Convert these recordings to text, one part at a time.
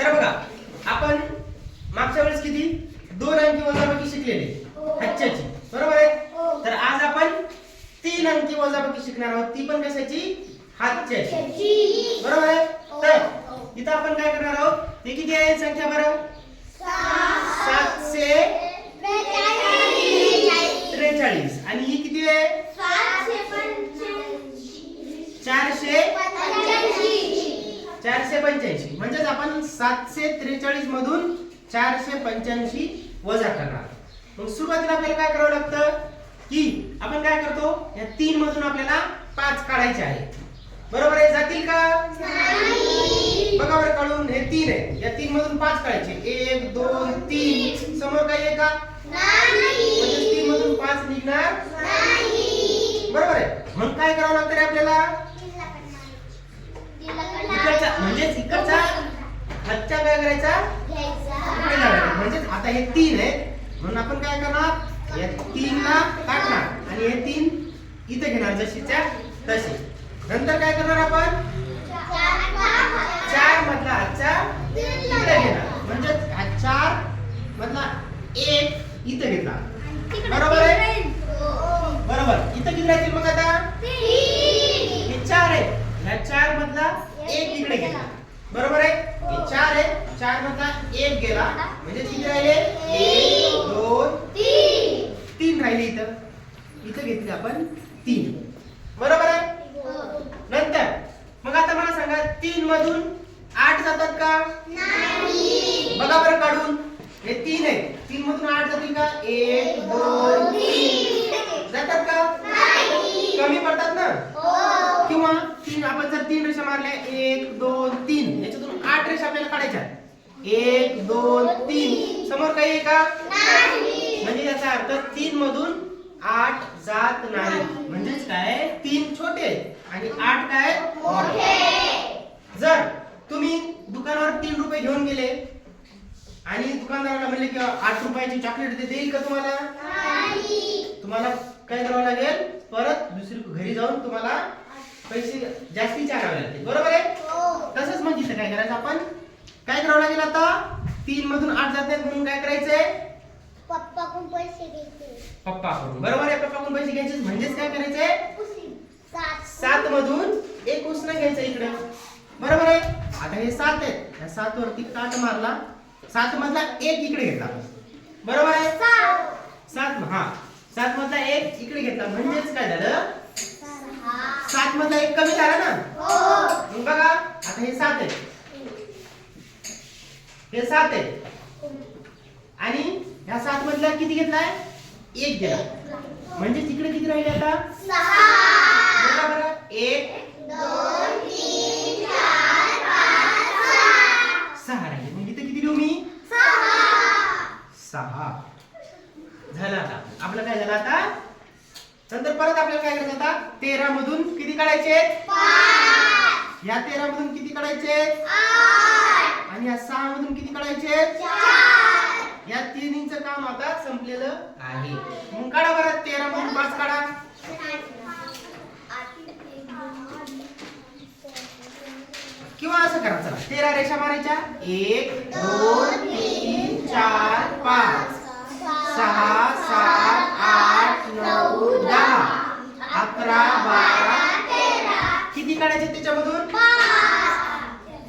तर बघा आपण मागच्या वेळेस किती 2 अंकी वजाबाकी शिकलेले हातच्याची, बरोबर आहे. तर आज आपण 3 अंकी वजाबाकी शिकणार आहोत, ती पण कशाची, हातच्याची, बरोबर आहे. तर इथं आपण काय करणार आहोत, हे किती आहे संख्या बरं, 743 आणि ही किती आहे 485. म्हणजेच आपण 743 मधून 485 वजा करणार. मग सुरुवातीला आपल्याला काय करावं लागतं की आपण काय करतो, या 3 मधून आपल्याला 5 काढायचे आहे, बरोबर आहे. जातील का, नाही. बघा बरं काढून, हे 3 आहे, या 3 मधून 5 काढायचे, 1 2 3. समोर काही आहे का, नाही. म्हणजे 3 मधून 5 निघणार नाही, बरोबर आहे. मग काय करावं लागतं रे आपल्याला, इकडचा म्हणजेच इकडचा हातचा काय करायचा, म्हणजे आता हे 3 आहे म्हणून आपण काय करणार, या 3 ला काढणार आणि हे 3 इथे घेणार जशीच्या तशी. नंतर काय करणार आपण, 4 मधला हातचा इथे घेणार, म्हणजे हा 4 मधला 1 इथे घेतला, बरोबर आहे. बरोबर, इथे किती राहतील मग आता, हे 4 आहे, ह्या 4 मधला 1 इकडे घेतला, बरोबर आहे. हे 4 आहे, 4 मधला 1 गेला, म्हणजे किती राहिले, 1 2 3 राहिले. इथं घेतले आपण 3, बरोबर आहे. नंतर मग आता मला सांगा, 3 मधून 8 जातात का, नाही. बघा बरं काढून, हे 3 आहे, 3 मधून 8 जातील का, 1 2 3 जातात का, नाही. कमी पडतात ना, किंवा 3 आपण जर 3 रेषा मारल्या 1 2 3, याच्यातून 8 रेषा आपल्याला काढायच्या, 1 2 3. समोर काही आहे का, नाही. म्हणजे याचा अर्थ 3 मधून 8 जात नाही, म्हणजेच काय 3 छोटे आणि 8 काय मोठे. जर तुम्ही दुकानावर 3 रुपये घेऊन गेले आणि दुकानदाराला म्हणले की 8 रुपयाची चॉकलेट देईल का तुम्हाला, नाही. तुम्हाला काय करावं लागेल, परत दुसरी घरी जाऊन तुम्हाला पैसे जास्तीचे आणावे लागतील, बरोबर आहे. तसंच मग इथे काय करायचं, आपण काय करावं लागेल, आता 3 मधून 8 जात नाहीत म्हणून काय करायचंय, पप्पाकडून पैसे घ्यायचे, पप्पाकडून, बरोबर आहे. पप्पाकडून पैसे घ्यायचे, म्हणजेच काय करायचंय, 7 मधून 1 उसनं घ्यायचं इकडे, बरोबर आहे. आता हे 7 आहेत, या 7 वरती काट मारला, 7 मधला 1 इकडे घेतला, बरोबर आहे. 7 मधला 1 इकडे घेतला, म्हणजेच काय झालं, 7 मधला 1 कमी झाला ना. मग बघा आता हे 7 आहे, हे 7 आहे आणि ह्या 7 मधला किती घेतलाय, 1 गेला, म्हणजे तिकडे किती राहिले आता, 6. बरोबर, 1 2 3 4 5 6 राहिले. मग इथे किती लिहू मी, 6 झालं. आता आपलं काय झालं, आता नंतर परत आपल्याला काय करायचं, आता 13 मधून किती काढायचे, 5. या 13 मधून किती काढायचे, 8. आणि या 6 मधून किती काढायचे, 4. या तिन्हींचं काम आता संपलेलं आहे. मग काढा बरं, 13 मधून 5 काढा, किंवा असं करा, चला 13 रेषा मारायच्या, 1 2 3 4 5 6 7 8 9 10 11 12 13. किती काढायचे त्याच्यामधून,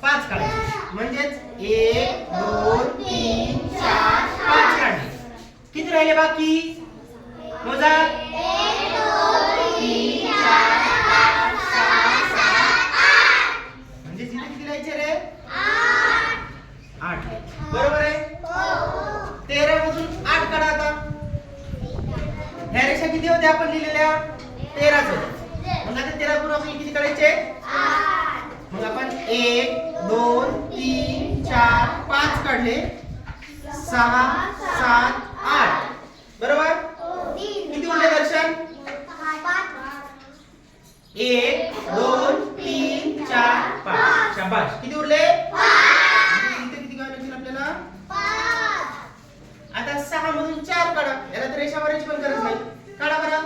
5 काढायचे, म्हणजेच 1 2 3 4 5 काढले. किती राहिले बाकी, मोजा, 1 2 3 4 5 6 7 8. म्हणजे इथे किती राहायचे रे, 8, बरोबर आहे. 13 मधून 8 काढा. आता ह्या रेषा किती होत्या आपण लिहिलेल्या, 13च होत्या. मग आता 13 गुण आपण किती काढायचे, 8. मग आपण 1 2 3 4 5 काढले, 6 7 8, बरोबर. किती उरले दर्शन, 1 2 3 4 5, शाबास. किती उरले, इथे किती काढायचे आपल्याला, 5. आता 6 मधून 4 काढा, याला तर रेषा मारायची पण गरज नाही, काढा बरं.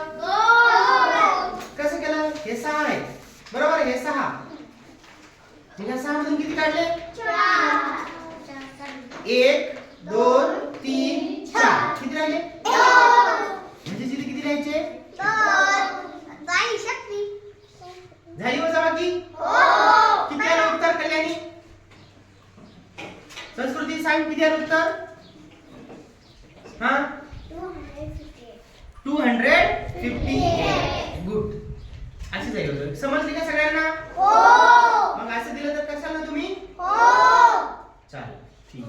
कसं केलं, हे 6 आहे, बरोबर, हे 6. मग या 6 मधून किती काढले, 4. लिहायचे? जाई शकती. झाली वजाबाकी? किती आलं उत्तर कल्याणी? संस्कृती सांग किती आलं उत्तर? हा 250. गुड. अशी जाईल होतं. समजली का सगळ्यांना? मग असं दिलं तर कशाला तुम्ही? चालेल ठीक.